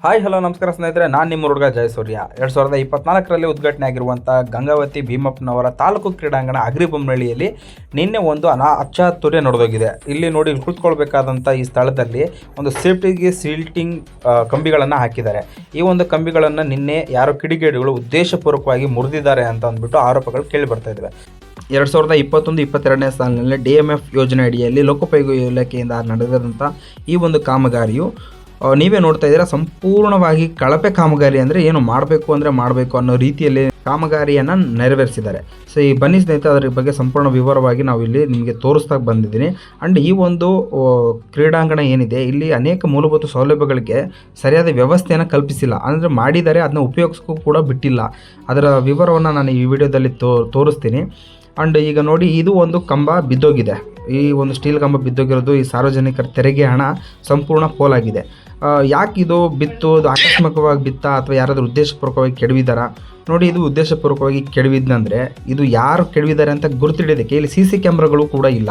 Hi hello ನಮಸ್ಕಾರ ಸ್ನೇಹಿತರೆ, ನಾನು ನಿಮ್ಮ ಹುಡುಗ ಜಯಸೂರ್ಯ. 2024ರಲ್ಲಿ ಉದ್ಘಾಟನೆ ಆಗಿರುವಂಥ ಗಂಗಾವತಿ ಭೀಮಪ್ಪನವರ ತಾಲೂಕು ಕ್ರೀಡಾಂಗಣ ಅಗ್ರಿಬೊಮ್ಮನಹಳ್ಳಿಯಲ್ಲಿ ನಿನ್ನೆ ಒಂದು ಅಚಾತುರ್ಯ ನಡೆದೋಗಿದೆ. ಇಲ್ಲಿ ನೋಡಿ, ಕುಳಿತುಕೊಳ್ಬೇಕಾದಂಥ ಈ ಸ್ಥಳದಲ್ಲಿ ಒಂದು ಸೇಫ್ಟಿಗೆ ಸೀಲ್ಟಿಂಗ್ ಕಂಬಿಗಳನ್ನು ಹಾಕಿದ್ದಾರೆ. ಈ ಒಂದು ಕಂಬಿಗಳನ್ನು ನಿನ್ನೆ ಯಾರೋ ಕಿಡಿಗೇಡಿಗಳು ಉದ್ದೇಶಪೂರ್ವಕವಾಗಿ ಮುರಿದಿದ್ದಾರೆ ಅಂತ ಅಂದ್ಬಿಟ್ಟು ಆರೋಪಗಳು ಕೇಳಿ ಬರ್ತಾ ಇದ್ದಾವೆ. 2021-22ನೇ ಸಾಲಿನಲ್ಲಿ DMF ಯೋಜನೆ ಅಡಿಯಲ್ಲಿ ಲೋಕೋಪಯೋಗಿ ಇಲಾಖೆಯಿಂದ ನಡೆದಂಥ ಈ ಒಂದು ಕಾಮಗಾರಿಯು ನೀವೇ ನೋಡ್ತಾ ಇದ್ದೀರಾ, ಸಂಪೂರ್ಣವಾಗಿ ಕಳಪೆ ಕಾಮಗಾರಿ. ಅಂದರೆ ಏನು ಮಾಡಬೇಕು ಅಂದರೆ ಮಾಡಬೇಕು ಅನ್ನೋ ರೀತಿಯಲ್ಲಿ ಕಾಮಗಾರಿಯನ್ನು ನೆರವೇರಿಸಿದ್ದಾರೆ. ಸೊ ಈ ಬನ್ನಿ ಸ್ನೇಹಿತರೆ, ಅದರ ಬಗ್ಗೆ ಸಂಪೂರ್ಣ ವಿವರವಾಗಿ ನಾವು ಇಲ್ಲಿ ನಿಮಗೆ ತೋರಿಸ್ತಾ ಬಂದಿದ್ದೀನಿ. ಆ್ಯಂಡ್ ಈ ಒಂದು ಕ್ರೀಡಾಂಗಣ ಏನಿದೆ, ಇಲ್ಲಿ ಅನೇಕ ಮೂಲಭೂತ ಸೌಲಭ್ಯಗಳಿಗೆ ಸರಿಯಾದ ವ್ಯವಸ್ಥೆಯನ್ನು ಕಲ್ಪಿಸಿಲ್ಲ. ಅಂದರೆ ಮಾಡಿದ್ದಾರೆ, ಅದನ್ನ ಉಪಯೋಗಿಸೋಕ್ಕೂ ಕೂಡ ಬಿಟ್ಟಿಲ್ಲ. ಅದರ ವಿವರವನ್ನು ನಾನು ಈ ವಿಡಿಯೋದಲ್ಲಿ ತೋರಿಸ್ತೀನಿ. ಆ್ಯಂಡ್ ಈಗ ನೋಡಿ, ಇದು ಒಂದು ಕಂಬ ಬಿದ್ದೋಗಿದೆ. ಈ ಒಂದು ಸ್ಟೀಲ್ ಕಂಬ ಬಿದ್ದೋಗಿರೋದು ಈ ಸಾರ್ವಜನಿಕರ ತೆರಿಗೆ ಹಣ ಸಂಪೂರ್ಣ ಪೋಲಾಗಿದೆ. ಯಾಕೆ ಇದು ಬಿತ್ತು? ಅದು ಆಕಸ್ಮಿಕವಾಗಿ ಬಿತ್ತಾ ಅಥವಾ ಯಾರಾದರೂ ಉದ್ದೇಶಪೂರ್ವಕವಾಗಿ ಕೆಡವಿದಾರಾ? ನೋಡಿ, ಇದು ಉದ್ದೇಶಪೂರ್ವಕವಾಗಿ ಕೆಡವಿದ್ದಂದರೆ ಇದು ಯಾರು ಕೆಡವಿದ್ದಾರೆ ಅಂತ ಗುರುತಿಡೋದಕ್ಕೆ ಇಲ್ಲಿ CC ಕ್ಯಾಮ್ರಾಗಳು ಕೂಡ ಇಲ್ಲ.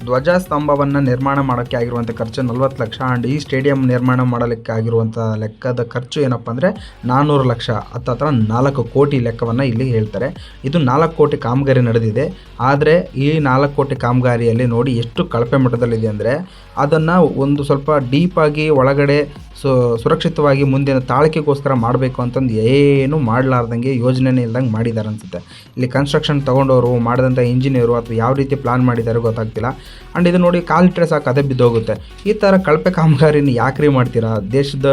ಧ್ವಜಸ್ತಂಭವನ್ನು ನಿರ್ಮಾಣ ಮಾಡೋಕ್ಕೆ ಆಗಿರುವಂಥ ಖರ್ಚು 40 ಲಕ್ಷ. ಆ್ಯಂಡ್ ಈ ಸ್ಟೇಡಿಯಂ ನಿರ್ಮಾಣ ಮಾಡಲಿಕ್ಕೆ ಆಗಿರುವಂಥ ಲೆಕ್ಕದ ಖರ್ಚು ಏನಪ್ಪ ಅಂದರೆ 400 ಲಕ್ಷ, ಹತ್ತಿರ 4 ಕೋಟಿ ಲೆಕ್ಕವನ್ನು ಇಲ್ಲಿ ಹೇಳ್ತಾರೆ. ಇದು 4 ಕೋಟಿ ಕಾಮಗಾರಿ ನಡೆದಿದೆ. ಆದರೆ ಈ 4 ಕೋಟಿ ಕಾಮಗಾರಿಯಲ್ಲಿ ನೋಡಿ ಎಷ್ಟು ಕಳಪೆ ಮಟ್ಟದಲ್ಲಿದೆ ಅಂದರೆ, ಅದನ್ನು ಒಂದು ಸ್ವಲ್ಪ ಡೀಪಾಗಿ ಒಳಗಡೆ ಸುರಕ್ಷಿತವಾಗಿ ಮುಂದಿನ ತಾಳಿಕೆಗೋಸ್ಕರ ಮಾಡಬೇಕು ಅಂತಂದು ಏನು ಮಾಡಲಾರ್ದಂಗೆ, ಯೋಜನೆನೇ ಇಲ್ದಂಗೆ ಮಾಡಿದ್ದಾರೆ ಅನಿಸುತ್ತೆ. ಇಲ್ಲಿ ಕನ್ಸ್ಟ್ರಕ್ಷನ್ ತೊಗೊಂಡವರು ಮಾಡಿದಂಥ ಇಂಜಿನಿಯರು ಅಥವಾ ಯಾವ ರೀತಿ ಪ್ಲಾನ್ ಮಾಡಿದ್ದಾರೆ ಗೊತ್ತಾಗ್ತಿಲ್ಲ. ಆ್ಯಂಡ್ ಇದು ನೋಡಿ, ಕಾಲಿಟ್ರೆ ಸಾಕು ಅದೇ ಬಿದ್ದೋಗುತ್ತೆ. ಈ ಥರ ಕಳಪೆ ಕಾಮಗಾರಿನ ಯಾಕ್ರಿ ಮಾಡ್ತೀರಾ? ದೇಶದ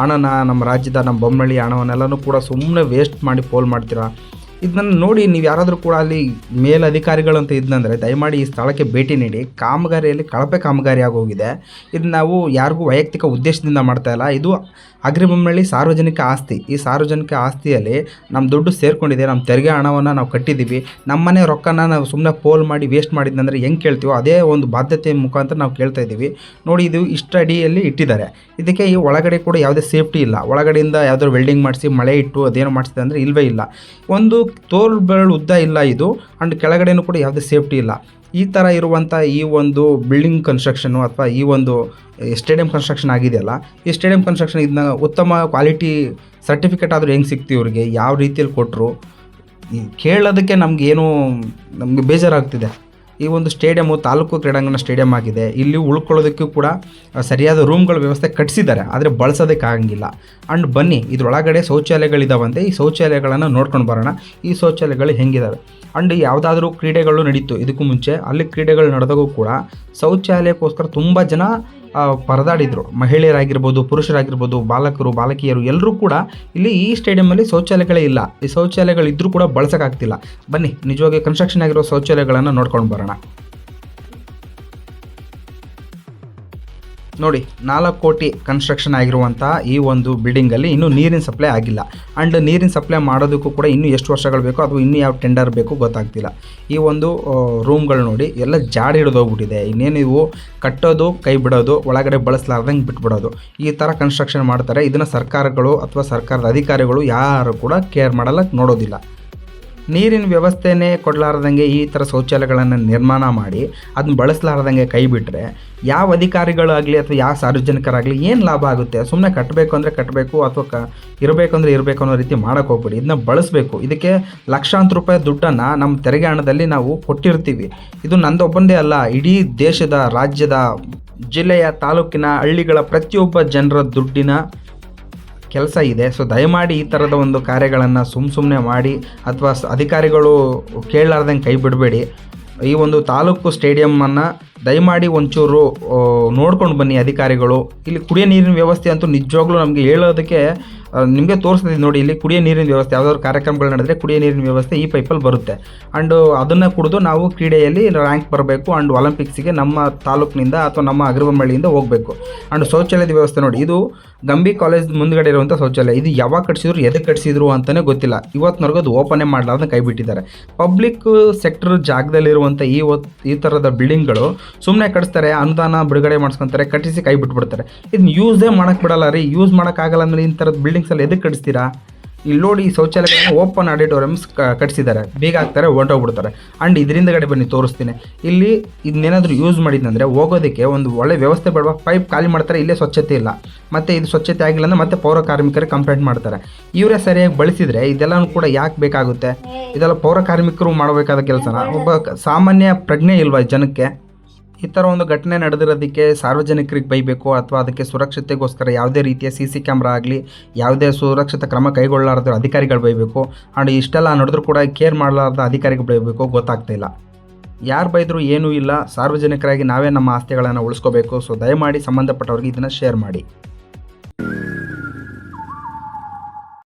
ಹಣನ, ನಮ್ಮ ರಾಜ್ಯದ, ನಮ್ಮ ಬೊಮ್ಮನಹಳ್ಳಿ ಹಣವನ್ನೆಲ್ಲನೂ ಕೂಡ ಸುಮ್ಮನೆ ವೇಸ್ಟ್ ಮಾಡಿ ಪೋಲ್ ಮಾಡ್ತೀರಾ? ಇದನ್ನು ನೋಡಿ, ನೀವು ಯಾರಾದರೂ ಕೂಡ ಅಲ್ಲಿ ಮೇಲಧಿಕಾರಿಗಳು ಅಂತ ಇದ್ದಂದರೆ ದಯಮಾಡಿ ಈ ಸ್ಥಳಕ್ಕೆ ಭೇಟಿ ನೀಡಿ. ಕಾಮಗಾರಿಯಲ್ಲಿ ಕಳಪೆ ಕಾಮಗಾರಿ ಆಗೋಗಿದೆ. ಇದು ನಾವು ಯಾರಿಗೂ ವೈಯಕ್ತಿಕ ಉದ್ದೇಶದಿಂದ ಮಾಡ್ತಾ ಇಲ್ಲ. ಇದು ಅಗ್ರಿಬೊಮ್ಮನಹಳ್ಳಿ ಸಾರ್ವಜನಿಕ ಆಸ್ತಿ. ಈ ಸಾರ್ವಜನಿಕ ಆಸ್ತಿಯಲ್ಲಿ ನಮ್ಮ ದುಡ್ಡು ಸೇರಿಕೊಂಡಿದೆ, ನಮ್ಮ ತೆರಿಗೆ ಹಣವನ್ನು ನಾವು ಕಟ್ಟಿದ್ದೀವಿ. ನಮ್ಮನೆ ರೊಕ್ಕನ ನಾವು ಸುಮ್ಮನೆ ಪೋಲ್ ಮಾಡಿ ವೇಸ್ಟ್ ಮಾಡಿದ್ದಂದರೆ ಹೆಂಗೆ ಕೇಳ್ತೀವೋ ಅದೇ ಒಂದು ಬಾಧ್ಯತೆ ಮುಖಾಂತರ ನಾವು ಕೇಳ್ತಾ ಇದ್ದೀವಿ. ನೋಡಿ, ಇದು ಇಷ್ಟ ಅಡಿಯಲ್ಲಿ ಇಟ್ಟಿದ್ದಾರೆ. ಇದಕ್ಕೆ ಈ ಒಳಗಡೆ ಕೂಡ ಯಾವುದೇ ಸೇಫ್ಟಿ ಇಲ್ಲ. ಒಳಗಡೆಯಿಂದ ಯಾವುದಾದ್ರು ವೆಲ್ಡಿಂಗ್ ಮಾಡಿಸಿ ಮಳೆ ಇಟ್ಟು ಅದೇನೋ ಮಾಡಿಸಿದೆ ಅಂದರೆ ಇಲ್ಲವೇ ಇಲ್ಲ. ಒಂದು ತೋರು ಬೆರಳು ಉದ್ದ ಇಲ್ಲ ಇದು. ಆ್ಯಂಡ್ ಕೆಳಗಡೆನೂ ಕೂಡ ಯಾವುದೇ ಸೇಫ್ಟಿ ಇಲ್ಲ. ಈ ಥರ ಇರುವಂಥ ಈ ಒಂದು ಬಿಲ್ಡಿಂಗ್ ಕನ್ಸ್ಟ್ರಕ್ಷನು ಅಥವಾ ಈ ಒಂದು ಸ್ಟೇಡಿಯಂ ಕನ್ಸ್ಟ್ರಕ್ಷನ್ ಆಗಿದೆಯಲ್ಲ, ಈ ಸ್ಟೇಡಿಯಂ ಕನ್ಸ್ಟ್ರಕ್ಷನ್ ಇದನ್ನ ಉತ್ತಮ ಕ್ವಾಲಿಟಿ ಸರ್ಟಿಫಿಕೇಟ್ ಆದರೂ ಹೆಂಗೆ ಸಿಗ್ತೀವಿ ಇವ್ರಿಗೆ? ಯಾವ ರೀತಿಯಲ್ಲಿ ಕೊಟ್ಟರು ಕೇಳೋದಕ್ಕೆ ನಮಗೆ ಬೇಜಾರಾಗ್ತಿದೆ. ಈ ಒಂದು ಸ್ಟೇಡಿಯಮ್ಮು ತಾಲೂಕು ಕ್ರೀಡಾಂಗಣ ಸ್ಟೇಡಿಯಂ ಆಗಿದೆ. ಇಲ್ಲಿ ಉಳ್ಕೊಳ್ಳೋದಕ್ಕೂ ಕೂಡ ಸರಿಯಾದ ರೂಮ್ಗಳ ವ್ಯವಸ್ಥೆ ಕಟ್ಟಿಸಿದ್ದಾರೆ, ಆದರೆ ಬಳಸೋದಕ್ಕಾಗಂಗಿಲ್ಲ. ಆ್ಯಂಡ್ ಬನ್ನಿ, ಇದರೊಳಗಡೆ ಶೌಚಾಲಯಗಳಿದ್ದಾವಂತೆ. ಈ ಶೌಚಾಲಯಗಳನ್ನು ನೋಡ್ಕೊಂಡು ಬರೋಣ. ಈ ಶೌಚಾಲಯಗಳು ಹೆಂಗಿದ್ದಾವೆ. ಆ್ಯಂಡ್ ಯಾವುದಾದ್ರೂ ಕ್ರೀಡೆಗಳು ನಡೀತು ಇದಕ್ಕೂ ಮುಂಚೆ, ಅಲ್ಲಿ ಕ್ರೀಡೆಗಳು ನಡೆದಾಗೂ ಕೂಡ ಶೌಚಾಲಯಕ್ಕೋಸ್ಕರ ತುಂಬ ಜನ ಪರದಾಡಿದರು. ಮಹಿಳೆಯರಾಗಿರ್ಬೋದು, ಪುರುಷರಾಗಿರ್ಬೋದು, ಬಾಲಕರು, ಬಾಲಕಿಯರು ಎಲ್ಲರೂ ಕೂಡ ಇಲ್ಲಿ ಈ ಸ್ಟೇಡಿಯಮ್ಮಲ್ಲಿ ಶೌಚಾಲಯಗಳೇ ಇಲ್ಲ. ಈ ಶೌಚಾಲಯಗಳಿದ್ದರೂ ಕೂಡ ಬಳಸೋಕ್ಕಾಗ್ತಿಲ್ಲ. ಬನ್ನಿ, ನಿಜವಾಗಿ ಕನ್ಸ್ಟ್ರಕ್ಷನ್ ಆಗಿರೋ ಶೌಚಾಲಯಗಳನ್ನು ನೋಡ್ಕೊಂಡು ಬರೋಣ. ನೋಡಿ, 4 ಕೋಟಿ ಕನ್ಸ್ಟ್ರಕ್ಷನ್ ಆಗಿರುವಂಥ ಈ ಒಂದು ಬಿಲ್ಡಿಂಗಲ್ಲಿ ಇನ್ನೂ ನೀರಿನ ಸಪ್ಲೈ ಆಗಿಲ್ಲ. ಆ್ಯಂಡ್ ನೀರಿನ ಸಪ್ಲೈ ಮಾಡೋದಕ್ಕೂ ಕೂಡ ಇನ್ನೂ ಎಷ್ಟು ವರ್ಷಗಳು ಬೇಕೋ ಅಥವಾ ಇನ್ನೂ ಯಾವ ಟೆಂಡರ್ ಬೇಕೋ ಗೊತ್ತಾಗ್ತಿಲ್ಲ. ಈ ಒಂದು ರೂಮ್ಗಳು ನೋಡಿ, ಎಲ್ಲ ಜಾಡಿ ಹಿಡಿದೋಗ್ಬಿಟ್ಟಿದೆ. ಇನ್ನೇನು ಇವು ಕಟ್ಟೋದು, ಕೈ ಬಿಡೋದು, ಒಳಗಡೆ ಬಳಸಲಾರ್ದಂಗೆ ಬಿಟ್ಬಿಡೋದು, ಈ ಥರ ಕನ್ಸ್ಟ್ರಕ್ಷನ್ ಮಾಡ್ತಾರೆ. ಇದನ್ನು ಸರ್ಕಾರಗಳು ಅಥವಾ ಸರ್ಕಾರದ ಅಧಿಕಾರಿಗಳು ಯಾರು ಕೂಡ ಕೇರ್ ಮಾಡಲ್ಲ, ನೋಡೋದಿಲ್ಲ. ನೀರಿನ ವ್ಯವಸ್ಥೆನೇ ಕೊಡಲಾರ್ದಂಗೆ ಈ ಥರ ಶೌಚಾಲಯಗಳನ್ನು ನಿರ್ಮಾಣ ಮಾಡಿ ಅದನ್ನ ಬಳಸಲಾರ್ದಂಗೆ ಕೈ ಬಿಟ್ಟರೆ ಯಾವ ಅಧಿಕಾರಿಗಳಾಗಲಿ ಅಥವಾ ಯಾವ ಸಾರ್ವಜನಿಕರಾಗಲಿ ಏನು ಲಾಭ ಆಗುತ್ತೆ? ಸುಮ್ಮನೆ ಕಟ್ಟಬೇಕು ಅಂದರೆ ಕಟ್ಟಬೇಕು, ಅಥವಾ ಇರಬೇಕು ಅಂದರೆ ಇರಬೇಕು ಅನ್ನೋ ರೀತಿ ಮಾಡೋಕ್ಕೆ ಹೋಗ್ಬೇಡಿ. ಇದನ್ನ ಬಳಸಬೇಕು. ಇದಕ್ಕೆ ಲಕ್ಷಾಂತರ ರೂಪಾಯಿ ದುಡ್ಡನ್ನು ನಮ್ಮ ತೆರಿಗೆ ಹಣದಲ್ಲಿ ನಾವು ಕೊಟ್ಟಿರ್ತೀವಿ. ಇದು ನಂದೊಬ್ಬಂದೇ ಅಲ್ಲ, ಇಡೀ ದೇಶದ, ರಾಜ್ಯದ, ಜಿಲ್ಲೆಯ, ತಾಲೂಕಿನ, ಹಳ್ಳಿಗಳ ಪ್ರತಿಯೊಬ್ಬ ಜನರ ದುಡ್ಡಿನ ಕೆಲಸ ಇದೆ. ಸೊ ದಯಮಾಡಿ ಈ ಥರದ ಒಂದು ಕಾರ್ಯಗಳನ್ನು ಸುಮ್ಮನೆ ಮಾಡಿ ಅಥವಾ ಅಧಿಕಾರಿಗಳು ಕೇಳಲಾರ್ದಂಗೆ ಕೈ ಬಿಡಬೇಡಿ. ಈ ಒಂದು ತಾಲೂಕು ಸ್ಟೇಡಿಯಮ್ಮನ್ನು ದಯಮಾಡಿ ಒಂಚೂರು ನೋಡ್ಕೊಂಡು ಬನ್ನಿ ಅಧಿಕಾರಿಗಳು. ಇಲ್ಲಿ ಕುಡಿಯೋ ನೀರಿನ ವ್ಯವಸ್ಥೆ ಅಂತೂ ನಿಜವಾಗ್ಲೂ ನಮಗೆ ಹೇಳೋದಕ್ಕೆ ನಿಮಗೆ ತೋರಿಸ್ತಿದ್ದೆ. ನೋಡಿ, ಇಲ್ಲಿ ಕುಡಿಯೋ ನೀರಿನ ವ್ಯವಸ್ಥೆ, ಯಾವುದಾದ್ರು ಕಾರ್ಯಕ್ರಮಗಳು ನಡೆದರೆ ಕುಡಿಯೋ ನೀರಿನ ವ್ಯವಸ್ಥೆ ಈ ಪೈಪಲ್ಲಿ ಬರುತ್ತೆ. ಆ್ಯಂಡ್ ಅದನ್ನು ಕುಡಿದು ನಾವು ಕ್ರೀಡೆಯಲ್ಲಿ ರ್ಯಾಂಕ್ ಬರಬೇಕು. ಆ್ಯಂಡ್ ಒಲಿಂಪಿಕ್ಸಿಗೆ ನಮ್ಮ ತಾಲೂಕಿನಿಂದ ಅಥವಾ ನಮ್ಮ ಅಗ್ರಿಬೊಮ್ಮನಹಳ್ಳಿಯಿಂದ ಹೋಗಬೇಕು. ಆ್ಯಂಡ್ ಶೌಚಾಲಯದ ವ್ಯವಸ್ಥೆ ನೋಡಿ, ಇದು ಗಂಭೀರ್ ಕಾಲೇಜ್ ಮುಂದ್ಗಡೆ ಇರುವಂಥ ಶೌಚಾಲಯ. ಇದು ಯಾವಾಗ ಕಟ್ಸಿದ್ರು, ಎದಕ್ಕೆ ಕಟ್ಸಿದ್ರು ಅಂತಲೇ ಗೊತ್ತಿಲ್ಲ. ಇವತ್ತಿನವರೆಗೂ ಅದು ಓಪನೇ ಮಾಡಲಾರ್ದು ಕೈ ಬಿಟ್ಟಿದ್ದಾರೆ. ಪಬ್ಲಿಕ್ ಸೆಕ್ಟರ್ ಜಾಗದಲ್ಲಿರುವಂಥ ಈ ಥರದ ಬಿಲ್ಡಿಂಗ್ಗಳು ಸುಮ್ಮನೆ ಕಟ್ಸ್ತಾರೆ, ಅನುದಾನ ಬಿಡುಗಡೆ ಮಾಡಿಸ್ಕೊತಾರೆ, ಕಟ್ಟಿಸಿ ಕೈ ಬಿಟ್ಬಿಡ್ತಾರೆ. ಇದನ್ನ ಯೂಸೇ ಮಾಡೋಕ್ಕೆ ಬಿಡಲ್ಲ ರೀ. ಯೂಸ್ ಮಾಡೋಕ್ಕಾಗಲ್ಲ ಅಂದರೆ ಈ ಥರದ ಬಿಲ್ಡಿಂಗ್ಸಲ್ಲಿ ಎದಕ್ಕೆ ಕಟ್ಟಿಸ್ತೀರಾ? ಇಲ್ಲಿ ನೋಡಿ ಈ ಶೌಚಾಲಯಗಳನ್ನ ಓಪನ್ ಆಡಿಟೋರಿಯಮ್ಸ್ ಕಟ್ಟಿಸಿದ್ದಾರೆ, ಬೀಗ ಹಾಕ್ತಾರೆ, ಹೊಂಟೋಗ್ಬಿಡ್ತಾರೆ. ಆ್ಯಂಡ್ ಇದರಿಂದಗಡೆ ಬನ್ನಿ ತೋರಿಸ್ತೀನಿ. ಇಲ್ಲಿ ಇದನ್ನೇನಾದರೂ ಯೂಸ್ ಮಾಡಿದ್ದಂದರೆ ಹೋಗೋದಕ್ಕೆ ಒಂದು ಒಳ್ಳೆ ವ್ಯವಸ್ಥೆ ಬೇಡವಾ? ಪೈಪ್ ಖಾಲಿ ಮಾಡ್ತಾರೆ, ಇಲ್ಲೇ ಸ್ವಚ್ಛತೆ ಇಲ್ಲ, ಮತ್ತು ಇದು ಸ್ವಚ್ಛತೆ ಆಗಿಲ್ಲ ಅಂದರೆ ಮತ್ತೆ ಪೌರ ಕಾರ್ಮಿಕರಿಗೆ ಕಂಪ್ಲೇಂಟ್ ಮಾಡ್ತಾರೆ. ಇವರೇ ಸರಿಯಾಗಿ ಬಳಸಿದರೆ ಇದೆಲ್ಲನೂ ಕೂಡ ಯಾಕೆ ಬೇಕಾಗುತ್ತೆ? ಇದೆಲ್ಲ ಪೌರ ಕಾರ್ಮಿಕರು ಮಾಡಬೇಕಾದ ಕೆಲಸನ? ಒಬ್ಬ ಸಾಮಾನ್ಯ ಪ್ರಜ್ಞೆ ಇಲ್ವಾ ಜನಕ್ಕೆ? ಈ ಥರ ಒಂದು ಘಟನೆ ನಡೆದಿರೋದಕ್ಕೆ ಸಾರ್ವಜನಿಕರಿಗೆ ಬೈಬೇಕು, ಅಥವಾ ಅದಕ್ಕೆ ಸುರಕ್ಷತೆಗೋಸ್ಕರ ಯಾವುದೇ ರೀತಿಯ CC ಕ್ಯಾಮ್ರಾ ಆಗಲಿ ಯಾವುದೇ ಸುರಕ್ಷತಾ ಕ್ರಮ ಕೈಗೊಳ್ಳಲಾರ್ದ ಅಧಿಕಾರಿಗಳು ಬೈಬೇಕು. ಆ್ಯಂಡ್ ಇಷ್ಟೆಲ್ಲ ನಡೆದ್ರೂ ಕೂಡ ಕೇರ್ ಮಾಡಲಾರ್ದ ಅಧಿಕಾರಿಗಳು ಬೈಬೇಕು, ಗೊತ್ತಾಗ್ತಿಲ್ಲ. ಯಾರು ಬೈದರೂ ಏನೂ ಇಲ್ಲ. ಸಾರ್ವಜನಿಕರಾಗಿ ನಾವೇ ನಮ್ಮ ಆಸ್ತಿಗಳನ್ನು ಉಳಿಸ್ಕೋಬೇಕು. ಸೊ ದಯಮಾಡಿ ಸಂಬಂಧಪಟ್ಟವ್ರಿಗೆ ಇದನ್ನು ಶೇರ್ ಮಾಡಿ.